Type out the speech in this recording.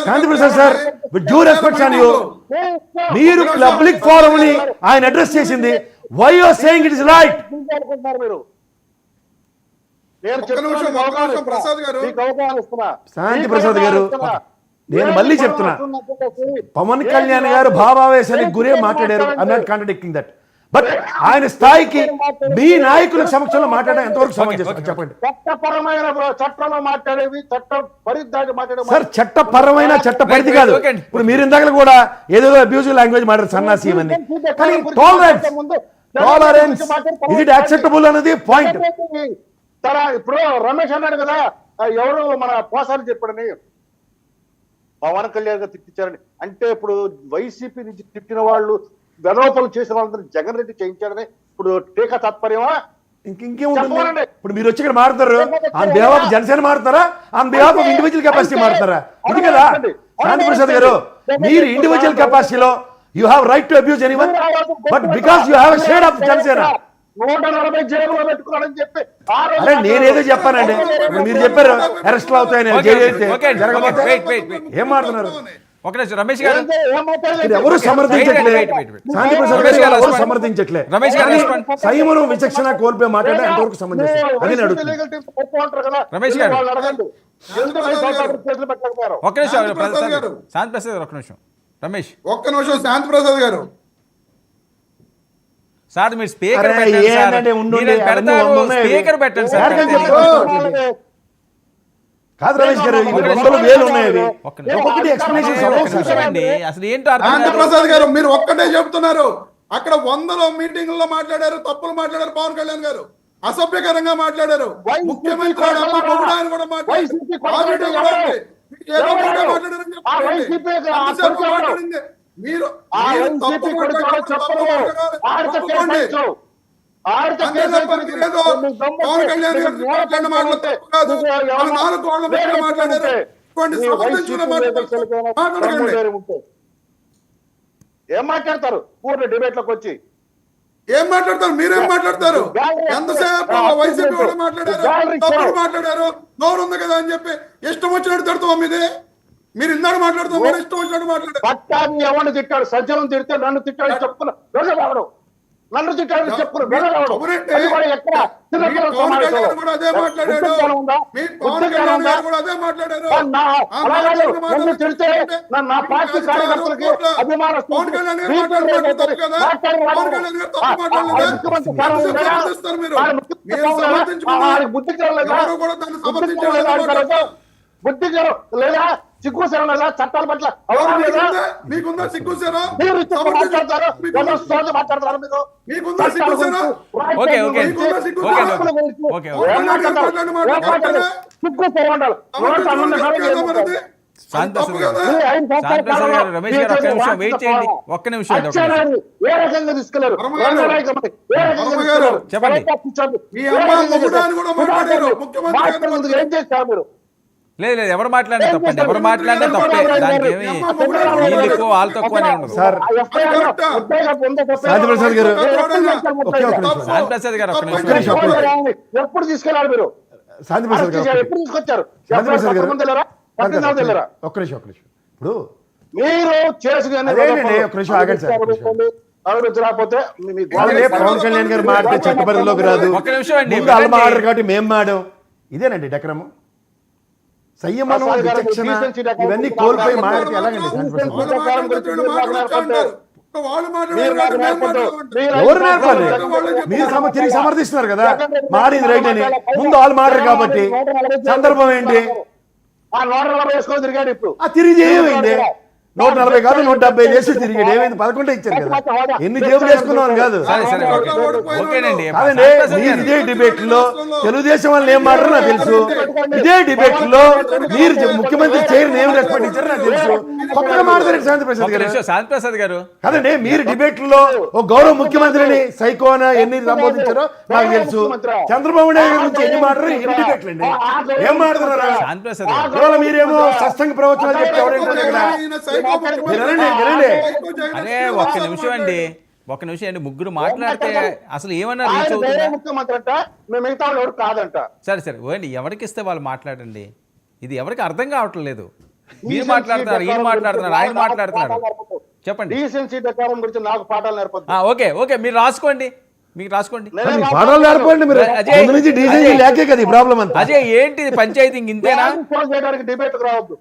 Shanti Prasad sir, with due respect on you, మీరు public forum ని ఆయన అడ్రస్ చేసింది, why you are saying it is right? Shanti Prasad garu, నేను మళ్ళీ చెప్తున్నా, పవన్ కళ్యాణ్ గారు భావావేశానికి గురే మాట్లాడారు. I'm not contradicting that, but ఆయన స్థాయికి మీ నాయకుల సమక్షంలో మాట్లాడడం ఎంతవరకు సమంజసం చెప్పండి. చట్టపరమైన చట్టంలో మాట్లాడేవి చట్టం పరిధి మాట్లాడే సార్, చట్టపరమైన చట్ట పరిధి కాదు. ఇప్పుడు మీరు ఇందాక కూడా ఏదో అబ్యూజివ్ లాంగ్వేజ్ మాట్లాడారు, సన్నాసి ఇవన్నీ. కానీ టాలరెన్స్ ఇది యాక్సెప్టబుల్ అనేది పాయింట్. ఇప్పుడు రమేష్ అన్నాడు కదా, ఎవరు మన పోసాని చెప్పాడని పవన్ కళ్యాణ్ గారు తిట్టించారని. అంటే ఇప్పుడు వైసీపీ నుంచి తిట్టిన వాళ్ళు వెలోపలు చేసిన వాళ్ళందరూ జగన్ రెడ్డి చేయించాడని ఇప్పుడు టీకా తాత్పర్యమా? ఇంకేముంటుంది? ఇప్పుడు మీరు వచ్చి ఇక్కడ మారుతారు, ఆన్ బిహాఫ్ ఆఫ్ జనసేన మారుతారా, on behalf of individual capacity మారుతారా? ఇది కదా శాంతి ప్రసాద్ గారు, మీరు ఇండివిజువల్ కెపాసిటీలో you have right to abuse anyone, but because you have shade of Janasena. 140 జైలులో పెట్టుకున్నాడని చెప్పి అరే నేనేదో చెప్పానండి, మీరు చెప్పారు అరెస్ట్లు అవుతాయని, ఏం మాట్లాడుతున్నారు? రమేష్ గారు ఎవరు సమర్థించట్లేదు, శాంతి ప్రసాద్ గారు ఎవరు సమర్థించట్లేదు. రమేష్ గారు సంయమనం విచక్షణ కోల్పోయి మాట్లాడడం ఎంతవరకు సమంజసం అది అడుగుతున్నారు. రమేష్ గారు ఒక్క నిమిషం, శాంతి ప్రసాద్ గారు ఒక్క నిమిషం. రమేష్ ఒక్క నిమిషం. శాంతి ప్రసాద్ గారు సార్, మీరు స్పీకర్ పెట్టండి సార్. కాదు రమేష్ గారు, వేలు ఉన్నాయి, అసలు ఏంటో శాంతి ప్రసాద్ గారు మీరు ఒక్కటే చెప్తున్నారు. అక్కడ 100 మీటింగుల్లో మాట్లాడారు, తప్పులు మాట్లాడారు. పవన్ కళ్యాణ్ గారు అసభ్యకరంగా మాట్లాడారు, ముఖ్యమంత్రి కూడా మాట్లాడారు. మీరు ఏం మాట్లాడతారు? పూర్ణ డిబేట్ లోకి వచ్చి ఏం మాట్లాడతారు? మీరేం మాట్లాడతారు? ఎంతసేపు వైసీపీ వాళ్ళు మాట్లాడారు, తప్పుడు మాట్లాడారు, నోరు ఉంది కదా అని చెప్పి ఇష్టం వచ్చినట్టు తిడతాం. మీదే మీరు ఇందాక మాట్లాడుతాం, మీరు ఇష్టం వచ్చినట్టు మాట్లాడారు. పట్టాన్ని ఎవరిని తిట్టాడు? సజ్జలను తిడితే నన్ను తిట్టాడు చెప్పుకున్నా, నన్ను తిట్టాడు చెప్పుకున్నా. తిడితే నా పార్టీ కార్యకర్తలకి అభిమాన బుద్ధి లేదా సిగ్గుసేన లేదా చట్టాల పట్ల మీకుందా సిగ్గుసేనా? మాట్లాడతారు మీరు. ఒక్క నిమిషం ఏ రకంగా తీసుకెళ్లారు? చెప్పండి. ఏం చేస్తారు మీరు? లేదు ఎవరు మాట్లాడినా తప్పండి, ఎవరు మాట్లాడినా తప్పే, దానికి ఏమి వీళ్ళు ఎక్కువ వాళ్ళు తక్కువ అని ఉండదు. శాంతి ప్రసాద్ గారు, శాంతి ప్రసాద్ గారు ఎప్పుడు తీసుకెళ్ళారు మీరు? శాంతి ప్రసాద్ గారు ఎప్పుడు తీసుకొచ్చారు? శాంతి ప్రసాద్ గారు ఒక్క నిమిషం. ఇప్పుడు మీరు పవన్ కళ్యాణ్ గారు మాట్లాడితే చట్ట పరిధిలోకి రాదు, వాళ్ళు మాట్లాడరు కాబట్టి మేము మాడాం. ఇదేనండి డక్రము, సంయమనం విచక్షణ ఇవన్నీ కోల్పోయి మాట్లాడితే ఎలాగండి? ఎవరు నేర్పాలి? మీరు తిరిగి సమర్థిస్తున్నారు కదా, మారింది రైట్ అని. ముందు వాళ్ళు మాట్లాడరు కాబట్టి సందర్భం ఏంటి? తిరిగి ఏమైంది? 140 కాదు 170 చేసి తిరిగాడు. ఏమైంది? 11 ఇచ్చారు కదా, ఎన్ని జేబులు వేసుకున్నాను కాదు. కాదండి, మీరు ఇదే డిబేట్ లో తెలుగుదేశం వాళ్ళు ఏం మాట్లాడారు నాకు తెలుసు. ఇదే డిబేట్ లో మీరు ముఖ్యమంత్రి చైర్ ఏం రెస్పెక్ట్ ఇచ్చారు నాకు తెలుసు. కొత్తగా మాట్లాడారు శాంతి ప్రసాద్ గారు. కాదండి, మీరు డిబేట్ లో ఒక గౌరవ ముఖ్యమంత్రిని సైకోనా ఎన్ని సంబోధించారో నాకు తెలుసు. చంద్రబాబు నాయుడు గురించి ఎన్ని మాట్లాడారు, ఎన్ని డిబేట్లు అండి, ఏం మాట్లాడుతున్నారా? ఇవాళ మీరేమో సత్సంగ ప్రవచనాలు చెప్తే ఎవరైనా అరే ఒక్క నిమిషం అండి, ముగ్గురు మాట్లాడితే అసలు ఏమన్నా రీచ్ అవుతుందా? ముఖ్యమంత్రి అంట, మిగతా ఎవరు కాదంట. సరే ఓండి, ఎవరికి ఇస్తే వాళ్ళు మాట్లాడండి. ఇది ఎవరికి అర్థం కావట్లేదు. మీరు మాట్లాడుతున్నారు, ఈయన మాట్లాడుతున్నారు, ఆయన మాట్లాడుతున్నారు. చెప్పండి. డీసెన్సీ డెకారం గురించి నాకు పాఠాలు నేర్పొద్దు. ఓకే ఓకే, మీరు రాసుకోండి, మీకు రాసుకోండి. మీ పాఠాలు నేర్పండి మీరు. అజయ్, ముందు నుంచి డీసెన్సీ లేకే కదా ఈ ప్రాబ్లం అంతా. అజయ్ ఏంటి పంచాయతీ ఇంతేనా? చేయడానికి డిబేట్ రావద్దు.